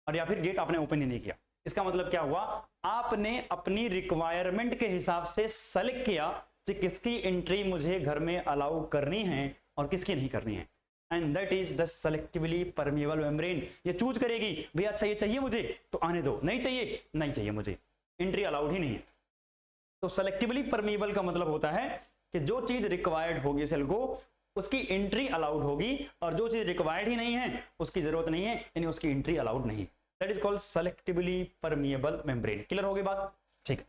S1: और या फिर गेट आपने ओपन ही नहीं किया। इसका मतलब क्या हुआ, आपने अपनी रिक्वायरमेंट के हिसाब से सेलेक्ट किया कि किसकी एंट्री मुझे घर में अलाउ करनी है और किसकी नहीं करनी है, and that is the selectively permeable membrane. ये चूज करेगी भैया अच्छा ये चाहिए मुझे तो आने दो, नहीं चाहिए नहीं चाहिए मुझे, एंट्री अलाउड ही नहीं है। तो सेलेक्टिवली परमिएबल का मतलब होता है कि जो चीज रिक्वायर्ड होगी सेल को उसकी एंट्री अलाउड होगी, और जो चीज रिक्वायर्ड ही नहीं है उसकी जरूरत नहीं है, यानी उसकी एंट्री अलाउड नहीं है। That is called selectively permeable membrane. Clear हो गई बात, ठीक है।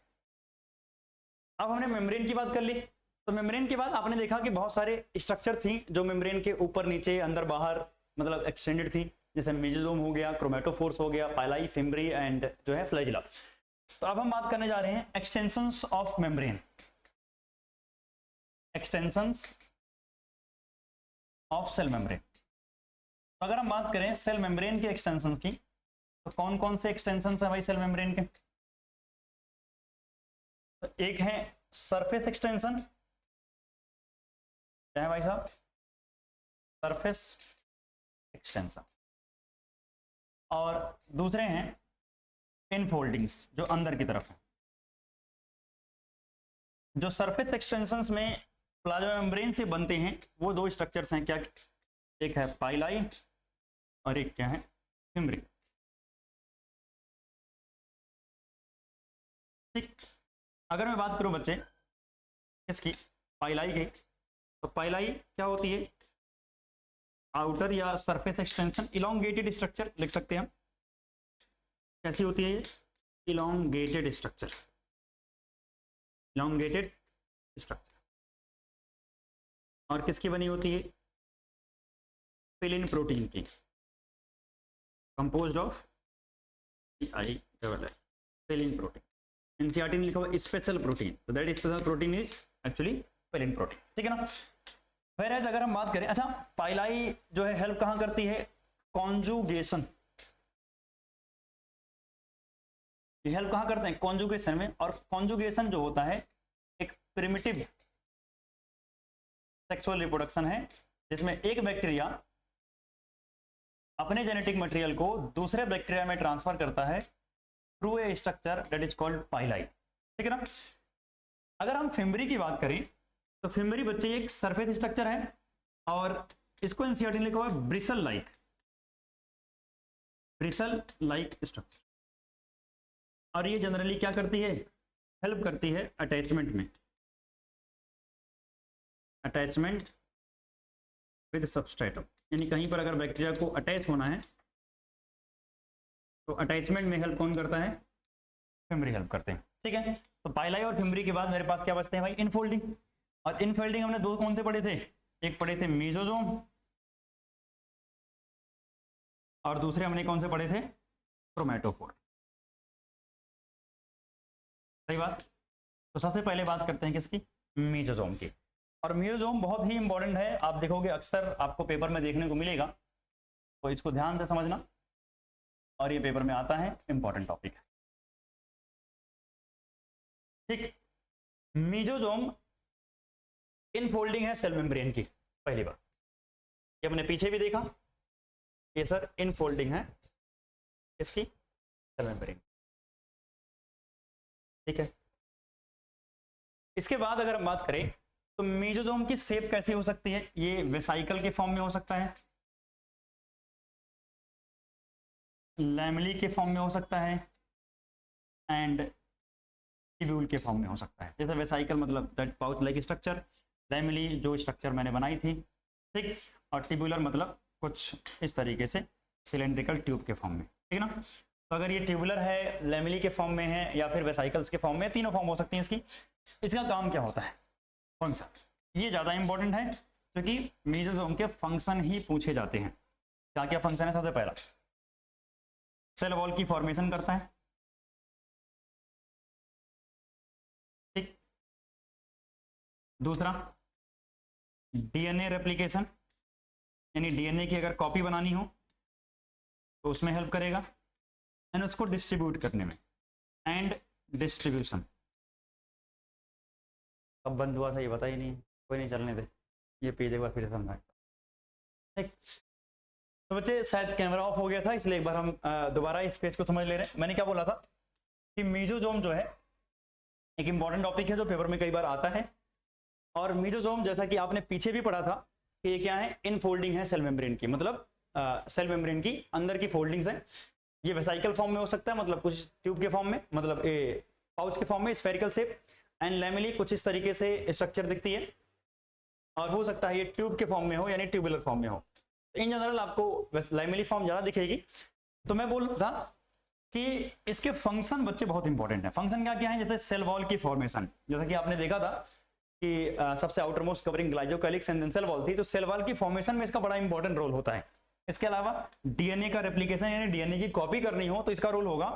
S1: अब हमने मेम्ब्रेन की बात कर ली, तो मेम्ब्रेन के बाद आपने देखा कि बहुत सारे स्ट्रक्चर थी जो मेम्ब्रेन के ऊपर नीचे अंदर बाहर मतलब एक्सटेंडेड थी, जैसे मेसोसोम हो गया, क्रोमेटोफोर्स हो गया, पाइलाई, फिम्ब्री एंड जो है फ्लैजिला। तो अब हम बात करने जा रहे हैं extensions of membrane, extensions of cell membrane. तो अगर हम बात करें सेल मेम्ब्रेन के एक्सटेंशंस की, तो कौन कौन से एक्सटेंशंस है भाई सेल मेम्ब्रेन के, तो एक है सरफेस एक्सटेंशन, क्या है भाई साहब, सरफेस एक्सटेंशन, और दूसरे हैं इनफोल्डिंग्स जो अंदर की तरफ है। जो सरफेस एक्सटेंशंस में प्लाज्मा मेम्ब्रेन से बनते हैं वो दो स्ट्रक्चर्स हैं, क्या, एक है पाइलाई और एक क्या है फिम्ब्री। ठीक, अगर मैं बात करूं बच्चे इसकी पाइलाई की, तो पाइलाई क्या होती है, आउटर या सरफेस एक्सटेंशन, इलोंगेटेड स्ट्रक्चर लिख सकते हैं हम। कैसी होती है ये, इलोंगेटेड स्ट्रक्चर, इलोंगेटेड स्ट्रक्चर, और किसकी बनी होती है, फिलिन प्रोटीन की, कंपोज्ड ऑफ फिलिन प्रोटीन। एनसीईआरटी ने लिखा हुआ स्पेशल प्रोटीन, तो that special protein is actually फिलिन protein, ठीक है ना। फिर अगर हम बात करें, अच्छा पाइलाई जो है हेल्प कहाँ करती है, कॉन्जुगेशन, ये हेल्प कहां करते हैं? कॉन्जुगेशन में। और कॉन्जुगेशन जो होता है एक प्रिमिटिव सेक्सुअल रिप्रोडक्शन है जिसमें एक बैक्टीरिया अपने जेनेटिक मटेरियल को दूसरे बैक्टीरिया में ट्रांसफर करता है through a structure that is called pili, ठीक है ना। अगर हम फिम्बरी की बात करें तो फिम्बरी बच्चे एक सरफेस स्ट्रक्चर है और इसको एनसीईआरटी ने लिखा हुआ है ब्रिसल लाइक स्ट्रक्चर। और ये जनरली क्या करती है? हेल्प करती है अटैचमेंट में, अटैचमेंट विद सबस्ट्रेटम, यानी कहीं पर अगर बैक्टीरिया को अटैच होना है तो अटैचमेंट में हेल्प कौन करता है? फिम्बरी हेल्प करते हैं, ठीक है। तो पाइलाई और फिम्बरी के बाद मेरे पास क्या बचते हैं भाई? इनफोल्डिंग। और इनफोल्डिंग हमने दो कौन से पढ़े थे? एक पढ़े थे मेसोजोम और दूसरे हमने कौन से पढ़े थे? क्रोमैटोफोर, सही बात। तो सबसे पहले बात करते हैं किसकी? मेसोजोम की। और मेसोजोम बहुत ही इंपॉर्टेंट है, आप देखोगे अक्सर आपको पेपर में देखने को मिलेगा, तो इसको ध्यान से समझना। और ये पेपर में आता है, इंपॉर्टेंट टॉपिक है, ठीक। मेसोजोम इनफोल्डिंग है सेल मेम्ब्रेन की, पहली बात। ये हमने पीछे भी देखा, ये सर इनफोल्डिंग है इसकी सेल मेम्ब्रेन, ठीक है। इसके बाद अगर हम बात करें तो मेसोजोम की शेप कैसी हो सकती है? ये वेसाइकल के फॉर्म में हो सकता है, लैमेली के फॉर्म में हो सकता है एंड ट्यूब्यूल के फॉर्म में हो सकता है। जैसे वेसाइकल मतलब that pouch like structure, lamellae जो स्ट्रक्चर मैंने बनाई थी, ठीक। और ट्यूबुलर मतलब कुछ इस तरीके से सिलेंड्रिकल ट्यूब के फॉर्म में, ठीक है ना। तो अगर ये ट्यूबुलर है, लैमेली के फॉर्म में है या फिर वेसाइकल्स के फॉर्म में, तीनों फॉर्म हो सकती हैं इसकी। इसका काम क्या होता है? फंक्शन, ये ज़्यादा इंपॉर्टेंट है क्योंकि मेसोजोम के फंक्शन ही पूछे जाते हैं। क्या क्या फंक्शन है? सबसे पहला सेल वॉल की फॉर्मेशन करता है, ठीक। दूसरा डीएनए रेप्लिकेशन, यानी डीएनए की अगर कॉपी बनानी हो तो उसमें हेल्प करेगा, एंड उसको डिस्ट्रीब्यूट करने में, एंड डिस्ट्रीब्यूशन। कब बंद हुआ था ये पता ही नहीं, कोई नहीं, चलने दे, ये पेज एक बार फिर समझाए, ठीक। तो बच्चे शायद कैमरा ऑफ हो गया था, इसलिए एक बार हम दोबारा इस पेज को समझ ले रहे हैं। मैंने क्या बोला था कि मेसोजोम जो है एक इंपॉर्टेंट टॉपिक है जो पेपर में कई बार आता है। और मेसोजोम जैसा कि आपने पीछे भी पढ़ा था कि ये क्या है? इनफोल्डिंग है सेल मेम्ब्रेन की, मतलब सेल मेम्ब्रेन की अंदर की फोल्डिंग्स है। ये वेसाइकल फॉर्म में हो सकता है, मतलब कुछ ट्यूब के फॉर्म में, मतलब ए पाउच के फॉर्म में, स्फेरिकल शेप, एंड लैमेली कुछ इस तरीके से स्ट्रक्चर दिखती है। और हो सकता है ये ट्यूब के फॉर्म में हो, यानी ट्यूबुलर फॉर्म में हो। इन जनरल आपको लैमेली फॉर्म ज्यादा दिखेगी। तो मैं बोल रहा था कि इसके फंक्शन बच्चे बहुत इंपॉर्टेंट है। फंक्शन क्या क्या है? जैसे सेल वॉल की फॉर्मेशन, जैसा कि आपने देखा था कि सबसे outer most covering glycocalyx and then cell wall थी, तो सेल वॉल की फॉर्मेशन में इसका बड़ा इंपॉर्टेंट रोल होता है। इसके अलावा डीएनए का रेप्लिकेशन, यानी डीएनए की कॉपी करनी हो तो इसका रोल होगा,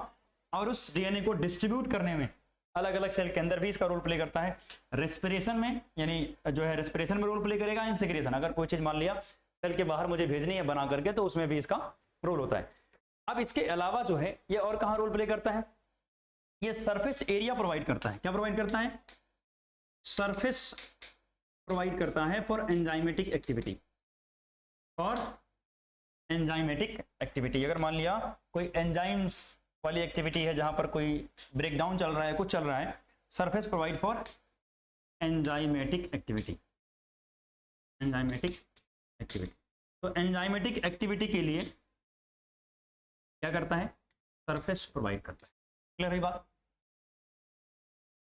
S1: और उस डीएनए को डिस्ट्रीब्यूट करने में अलग अलग सेल के अंदर भी इसका रोल प्ले करता है। रेस्पिरेशन में, यानी जो है रेस्पिरेशन में रोल प्ले करेगा। इन सिक्रेशन, अगर कोई चीज मान लिया सेल के बाहर मुझे भेजनी है बना करके, तो उसमें भी इसका रोल होता है। अब इसके अलावा जो है ये और कहां रोल प्ले करता है? ये सरफेस एरिया प्रोवाइड करता है। क्या प्रोवाइड करता है? सरफेस प्रोवाइड करता है for enzymatic activity, for enzymatic activity. अगर मान लिया कोई एंजाइम्स वाली एक्टिविटी है जहां पर कोई ब्रेकडाउन चल रहा है, कुछ चल रहा है, surface provide for enzymatic activity, enzymatic activity. तो एंजाइमेटिक एक्टिविटी के लिए क्या करता है? सरफेस प्रोवाइड करता है। क्लियर है बात?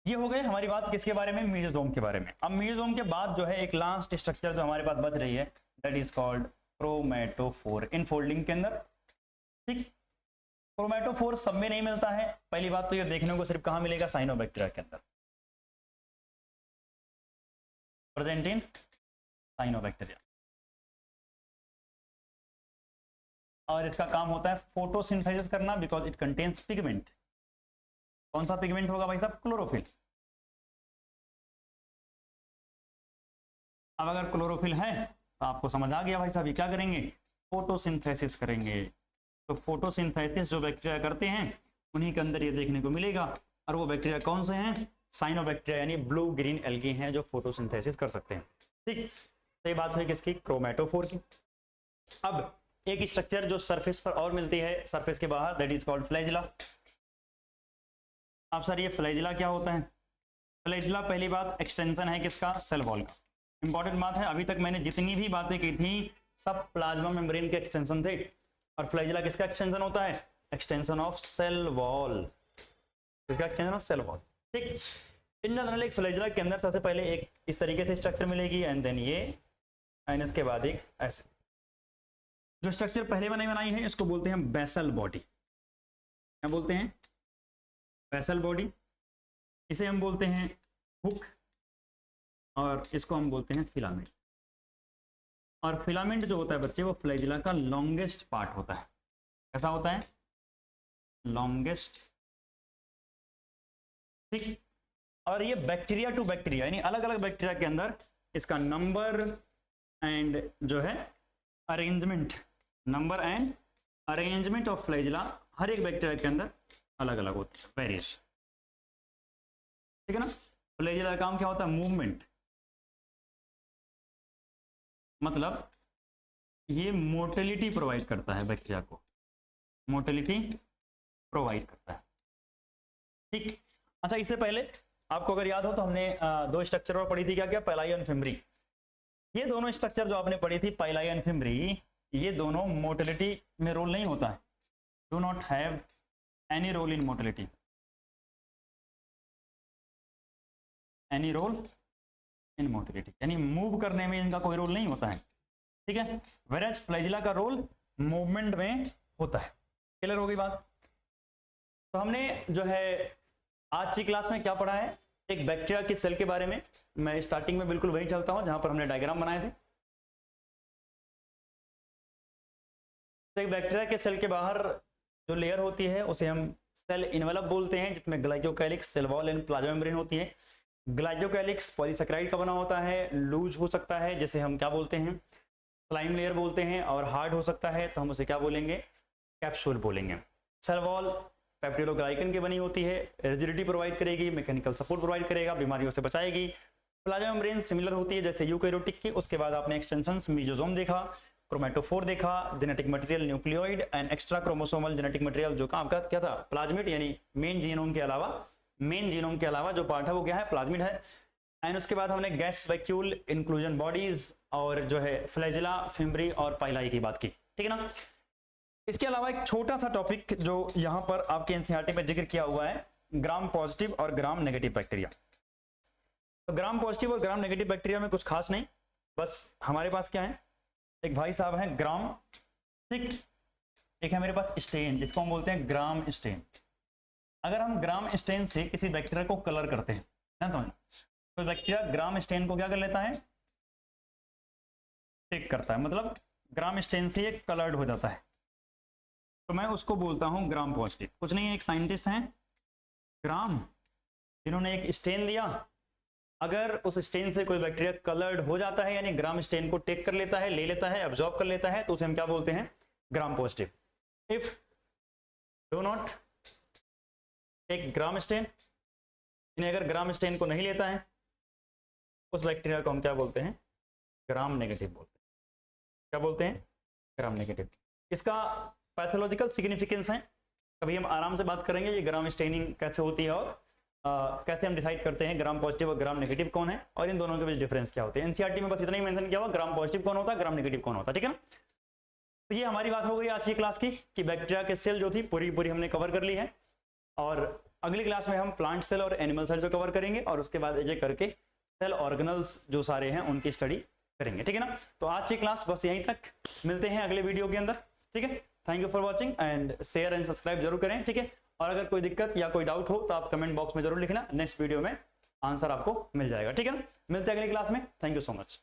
S1: ये हो गई हमारी बात किसके बारे में? मेसोजोम के बारे में। अब मेसोजोम के बाद जो है एक लास्ट स्ट्रक्चर जो हमारे पास बच रही है, that is called chromatophore, infolding के अंदर, ठीक। क्रोमैटोफोर सब में नहीं मिलता है। पहली बात तो ये देखने को सिर्फ कहां मिलेगा? साइनोबैक्टीरिया के अंदर, प्रेजेंट इन साइनोबैक्टीरिया। और इसका काम होता है फोटोसिंथेसिस करना, बिकॉज इट कंटेन्स पिगमेंट। कौन सा पिगमेंट होगा भाई साहब? क्लोरोफिल। अब अगर क्लोरोफिल है तो आपको समझ आ गया भाई साहब ये क्या करेंगे? फोटोसिंथेसिस करेंगे। तो फोटोसिंथेसिस जो बैक्टीरिया करते हैं उन्हीं के अंदर ये देखने को मिलेगा। और वो बैक्टीरिया कौन से हैं? साइनोबैक्टीरिया यानी ब्लू ग्रीन एल्गी हैं जो फोटोसिंथेसिस कर सकते हैं। ठीक, तो ये बात हुई किसकी? क्रोमेटोफोर की। अब एक स्ट्रक्चर जो सरफेस पर और मिलती है सरफेस के बाहर, दैट इज कॉल्ड फ्लैजिला। अब सर ये फ्लैजिला क्या होता है? फ्लैजिला पहली बात एक्सटेंशन है किसका? सेल वॉल का। इंपॉर्टेंट बात है, अभी तक मैंने जितनी भी बातें की थी सब प्लाज्मा मेम्ब्रेन के एक्सटेंशन थे, और फ्लैजिला किसका एक्सटेंशन होता है? Extension of cell wall. किसका एक्सटेंशन ऑफ सेल वॉल? ठीक, इन जनरल एक फ्लैजिला के अंदर सबसे पहले एक इस तरीके से स्ट्रक्चर मिलेगी, एंड देन ये, एंड इसके बाद एक ऐसे। जो स्ट्रक्चर पहले बनाई है इसको बोलते हैं बेसल बॉडी। क्या बोलते हैं? Basal body. इसे हम बोलते हैं हुक, और इसको हम बोलते हैं फिलामेंट। और फिलामेंट जो होता है बच्चे वो फ्लैजिला का लॉन्गेस्ट पार्ट होता है। कैसा होता है? लॉन्गेस्ट। ठीक, और ये बैक्टीरिया टू बैक्टीरिया यानी अलग अलग बैक्टीरिया के अंदर इसका नंबर एंड जो है arrangement, number and arrangement of flagella हर एक बैक्टीरिया के अंदर अलग अलग होता है, वेरिएशन। ठीक है ना? फ्लैजिला का काम क्या होता है? मूवमेंट। मतलब ये मोटिलिटी प्रोवाइड करता है बैक्टीरिया को, मोटिलिटी प्रोवाइड करता है। ठीक, अच्छा इससे पहले आपको अगर याद हो तो हमने दो स्ट्रक्चर और पढ़ी थी, क्या क्या? पाइलाई और फिम्बरी। ये दोनों स्ट्रक्चर जो आपने पढ़ी थी पाइलाई और फिम्बरी, ये दोनों मोटिलिटी में रोल नहीं होता है, do not have any role in motility, any role in motility, यानी मूव करने में इनका कोई रोल नहीं होता है। ठीक है, वेराज फ्लैजिला का रोल मूवमेंट में होता है। क्लियर हो गई बात? तो हमने जो है आज की क्लास में क्या पढ़ा है? एक बैक्टीरिया की सेल के बारे में। मैं स्टार्टिंग में बिल्कुल वही चलता हूं जहां पर हमने डायग्राम बनाए थे। तो एक बैक्टीरिया के सेल के बाहर जो लेयर होती है उसे हम सेल इनवेलप बोलते हैं, जिसमें glycocalyx, cell wall and plasma membrane होती है। ग्लाइकोकैलिक्स पॉलीसेकेराइड का बना होता है, लूज हो सकता है जैसे हम क्या बोलते हैं? स्लाइम लेयर बोलते हैं, और हार्ड हो सकता है तो हम उसे क्या बोलेंगे? कैप्सूल बोलेंगे। सेल वॉल पेप्टिडोग्लाइकन की बनी होती है, रिजिडिटी प्रोवाइड करेगी, मैकेनिकल सपोर्ट प्रोवाइड करेगा, बीमारियों से बचाएगी। प्लाज्मा मेम्ब्रेन सिमिलर होती है जैसे यूकैरियोटिक की। उसके बाद आपने एक्सटेंशंस मीजोसोम देखा, क्रोमेटोफोर देखा, genetic material nucleoid and extra chromosomal genetic material जो काम का क्या था? प्लाज्मिड, यानी मेन जीनोम के अलावा जो पार्ट है वो क्या है? प्लाज्मिड है। एंड उसके बाद हमने गैस वैक्यूल, इंक्लूजन बॉडीज और जो है फ्लैजिला, फिम्बरी और पाइलाई की बात की। ठीक है ना? इसके अलावा एक छोटा सा टॉपिक जो यहां पर आपके एनसीईआरटी में जिक्र किया हुआ है, ग्राम पॉजिटिव और ग्राम नेगेटिव बैक्टीरिया। तो ग्राम पॉजिटिव और ग्राम नेगेटिव बैक्टीरिया में कुछ खास नहीं, बस हमारे पास क्या है? एक भाई साहब हैं ग्राम, ठीक, एक है मेरे पास स्टेन जिसको हम बोलते हैं ग्राम स्टेन। अगर हम ग्राम स्टेन से किसी बैक्टीरिया को कलर करते हैं ना, तो बैक्टीरिया ग्राम स्टेन को क्या कर लेता है? टेक करता है, मतलब ग्राम स्टेन से ये कलर्ड हो जाता है, तो मैं उसको बोलता हूं ग्राम पॉजिटिव। कुछ नहीं, एक साइंटिस्ट हैं ग्राम, जिन्होंने एक स्टेन दिया, अगर उस स्टेन से कोई बैक्टीरिया कलर्ड हो जाता है यानी ग्राम स्टेन को टेक कर लेता है, ले लेता है, अब्जॉर्ब कर लेता है, तो उसे हम क्या बोलते हैं? Gram positive. If do not take gram stain, अगर ग्राम स्टेन को नहीं लेता है उस बैक्टीरिया को हम क्या बोलते हैं? ग्राम नेगेटिव बोलते हैं। क्या बोलते हैं? Gram negative. इसका पैथोलॉजिकल सिग्निफिकेंस है, कभी हम आराम से बात करेंगे ये ग्राम स्टेनिंग कैसे होती है और कैसे हम डिसाइड करते हैं ग्राम पॉजिटिव और ग्राम नेगेटिव कौन है और इन दोनों के बीच डिफरेंस क्या होते हैं। एनसीईआरटी में बस इतना ही मेंशन किया हुआ, ग्राम पॉजिटिव कौन होता है, ग्राम नेगेटिव कौन होता है। ठीक है ना? तो ये हमारी बात हो गई आज की क्लास की कि बैक्टीरिया के सेल जो थी पूरी हमने कवर कर ली है, और अगली क्लास में हम प्लांट सेल और एनिमल सेल जो कवर करेंगे, और उसके बाद ये करके सेल ऑर्गेनल्स जो सारे हैं उनकी स्टडी करेंगे। ठीक है ना? तो आज की क्लास बस यहीं तक, मिलते हैं अगले वीडियो के अंदर। ठीक है, thank you for watching and share and subscribe जरूर करें। ठीक है, और अगर कोई दिक्कत या कोई डाउट हो तो आप कमेंट बॉक्स में जरूर लिखना, नेक्स्ट वीडियो में आंसर आपको मिल जाएगा। ठीक है ना? मिलते हैं अगली क्लास में, थैंक यू सो मच।